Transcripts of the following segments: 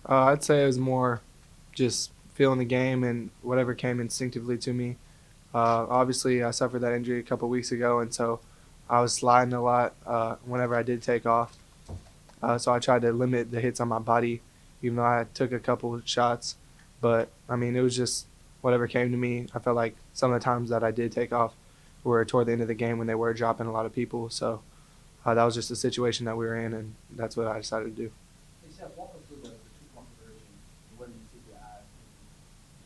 I'd say it was more just feeling the game and whatever came instinctively to me. Obviously, I suffered that injury a couple weeks ago, and so I was sliding a lot whenever I did take off. So I tried to limit the hits on my body, even though I took a couple shots. But I mean, it was just whatever came to me. I felt like some of the times that I did take off were toward the end of the game when they were dropping a lot of people. So that was just the situation that we were in, and that's what I decided to do. Hey, Seth, walk us through the two-point conversion and what did you see your eyes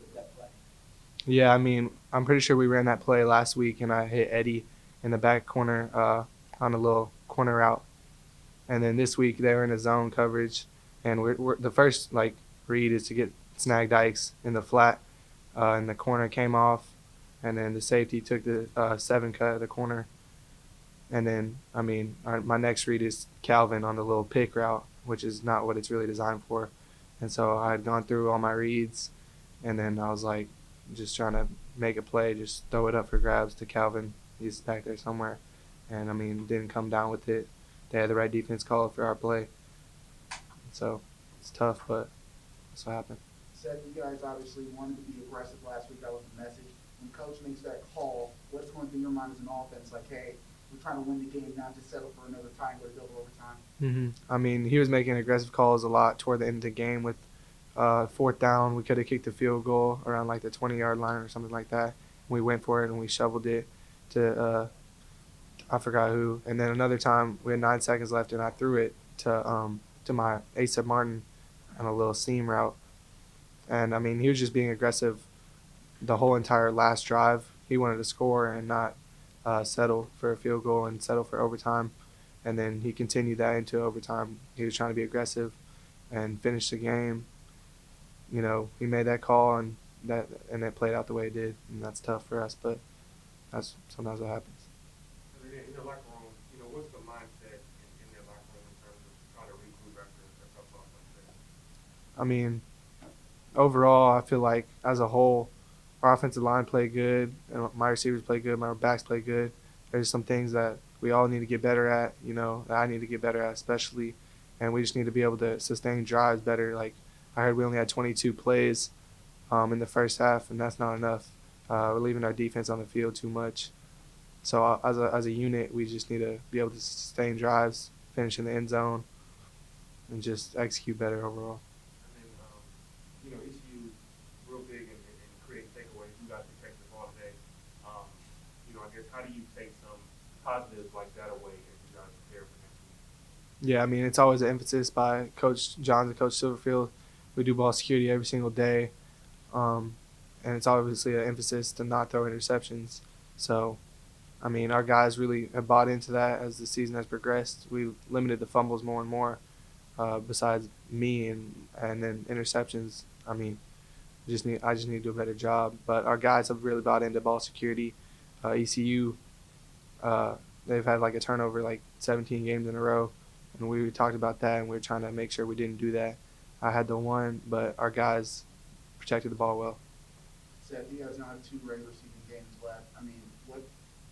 with that play? Yeah, I mean, I'm pretty sure we ran that play last week, and I hit Eddie in the back corner on a little corner route. And then this week they were in a zone coverage, and we're the first like read is to get snag dikes in the flat, and the corner came off, and then the safety took the 7 cut of the corner, and then I mean my next read is Calvin on the little pick route, which is not what it's really designed for, and so I had gone through all my reads, and then I was like just trying to make a play, just throw it up for grabs to Calvin. He's back there somewhere, and I mean didn't come down with it. They had the right defense call for our play, so it's tough, but that's what happened. Seth, you guys obviously wanted to be aggressive last week. That was the message. When coach makes that call, what's going through your mind as an offense? Like, hey, we're trying to win the game, not just settle for another tie and go to double overtime. I mean, he was making aggressive calls a lot toward the end of the game with fourth down. We could have kicked the field goal around like the 20-yard line or something like that. We went for it and we shoveled it to I forgot who. And then another time we had 9 seconds left and I threw it to my Asa Martin on a little seam route. And I mean, he was just being aggressive the whole entire last drive. He wanted to score and not settle for a field goal and settle for overtime. And then he continued that into overtime. He was trying to be aggressive and finish the game. You know, he made that call and it played out the way it did, and that's tough for us. But that's sometimes what happens. And then in the locker room, what's the mindset in their locker room in terms of trying to regroup after a tough loss like that? I mean, overall, I feel like as a whole, our offensive line played good, and my receivers played good, my backs played good. There's some things that we all need to get better at, that I need to get better at, especially, and we just need to be able to sustain drives better. Like I heard, we only had 22 plays in the first half, and that's not enough. We're leaving our defense on the field too much. So as a unit, we just need to be able to sustain drives, finish in the end zone, and just execute better overall. And then, ECU real big in creating takeaways. You guys protect the ball today. I guess how do you take some positives like that away as you guys prepare for next week? Yeah, I mean, it's always an emphasis by Coach Johns and Coach Silverfield. We do ball security every single day, um, and it's obviously an emphasis to not throw interceptions. So, I mean, our guys really have bought into that as the season has progressed. We limited the fumbles more and more. Besides me and then interceptions, I mean, I just need to do a better job. But our guys have really bought into ball security. ECU, they've had like a turnover like 17 games in a row, and we talked about that, and we were trying to make sure we didn't do that. I had the one, but our guys protected the ball well. Seth, you guys now have two regular season games left. I mean,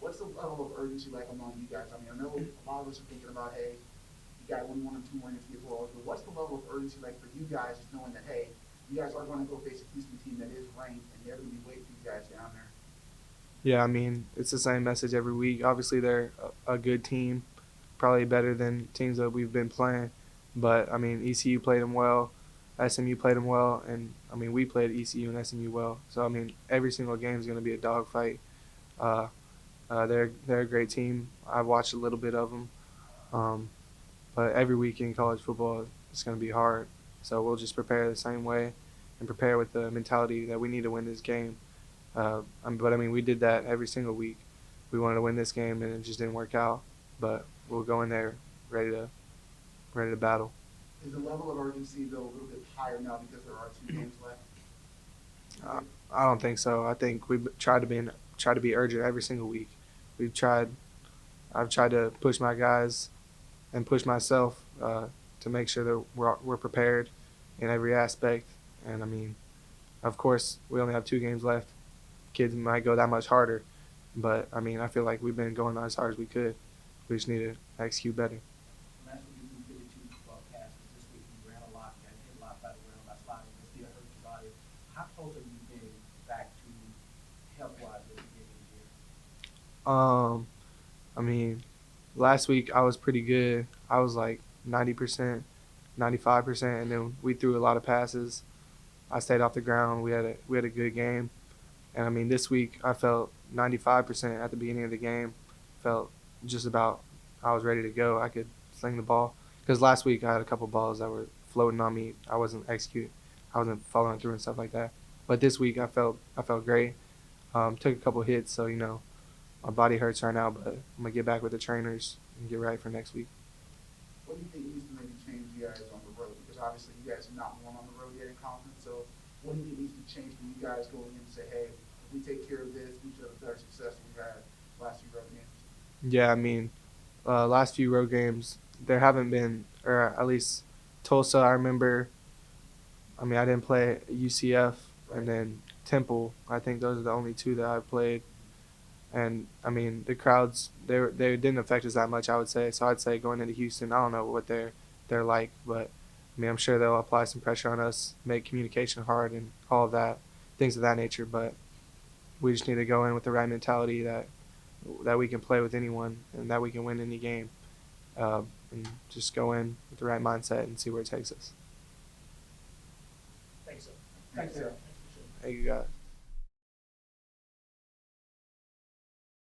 what's the level of urgency like among you guys? I mean, I know a lot of us are thinking about, hey, you got one or two more games as well, but what's the level of urgency like for you guys, just knowing that, hey, you guys are going to go face a Houston team that is ranked, and they're going to be waiting for you guys down there. Yeah, I mean, it's the same message every week. Obviously, they're a good team, probably better than teams that we've been playing. But, I mean, ECU played them well, SMU played them well, and, I mean, we played ECU and SMU well. So, I mean, every single game is going to be a dogfight. Uh, they're a great team. I've watched a little bit of them. Um, but every week in college football, it's going to be hard. So we'll just prepare the same way and prepare with the mentality that we need to win this game. But I mean, we did that every single week. We wanted to win this game, and it just didn't work out. But we'll go in there ready to battle. Is the level of urgency, though, a little bit higher now because there are two games left? Uh, I don't think so. I think we try to be urgent every single week. We've tried. I've tried to push my guys and push myself to make sure that we're prepared in every aspect. And I mean, of course, we only have 2 games left. Kids might go that much harder, but I mean, I feel like we've been going as hard as we could. We just need to execute better. Last week you completed two passes. This week you ran a lot. You got hit a lot by the ground. how close have you been back to health-wise at the beginning of the year? I mean, last week I was pretty good. I was like 90%, 95%, and then we threw a lot of passes. I stayed off the ground. We had a good game, and I mean this week I felt 95% at the beginning of the game. Felt just about I was ready to go. I could sling the ball because last week I had a couple balls that were floating on me. I wasn't execute. I wasn't following through and stuff like that. But this week I felt great. Took a couple hits, so my body hurts right now, but I'm gonna get back with the trainers and get right for next week. What do you think needs to maybe change you guys on the road? Because obviously you guys have not won on the road yet in conference. So what do you think needs to change for you guys going in and say, hey, if we take care of this, we should have better success than we had last few road games? Yeah, I mean, last few road games there haven't been, or at least Tulsa. I remember. I mean, I didn't play UCF and then Temple. I think those are the only two that I played. And I mean, the crowds they didn't affect us that much, I would say. So I'd say going into Houston, I don't know what they're like, but I mean, I'm sure they'll apply some pressure on us, make communication hard, and all of that, things of that nature. But we just need to go in with the right mentality that we can play with anyone and that we can win any game, and just go in with the right mindset and see where it takes us. Thanks, sir. Thanks, Seth. Hey, you guys.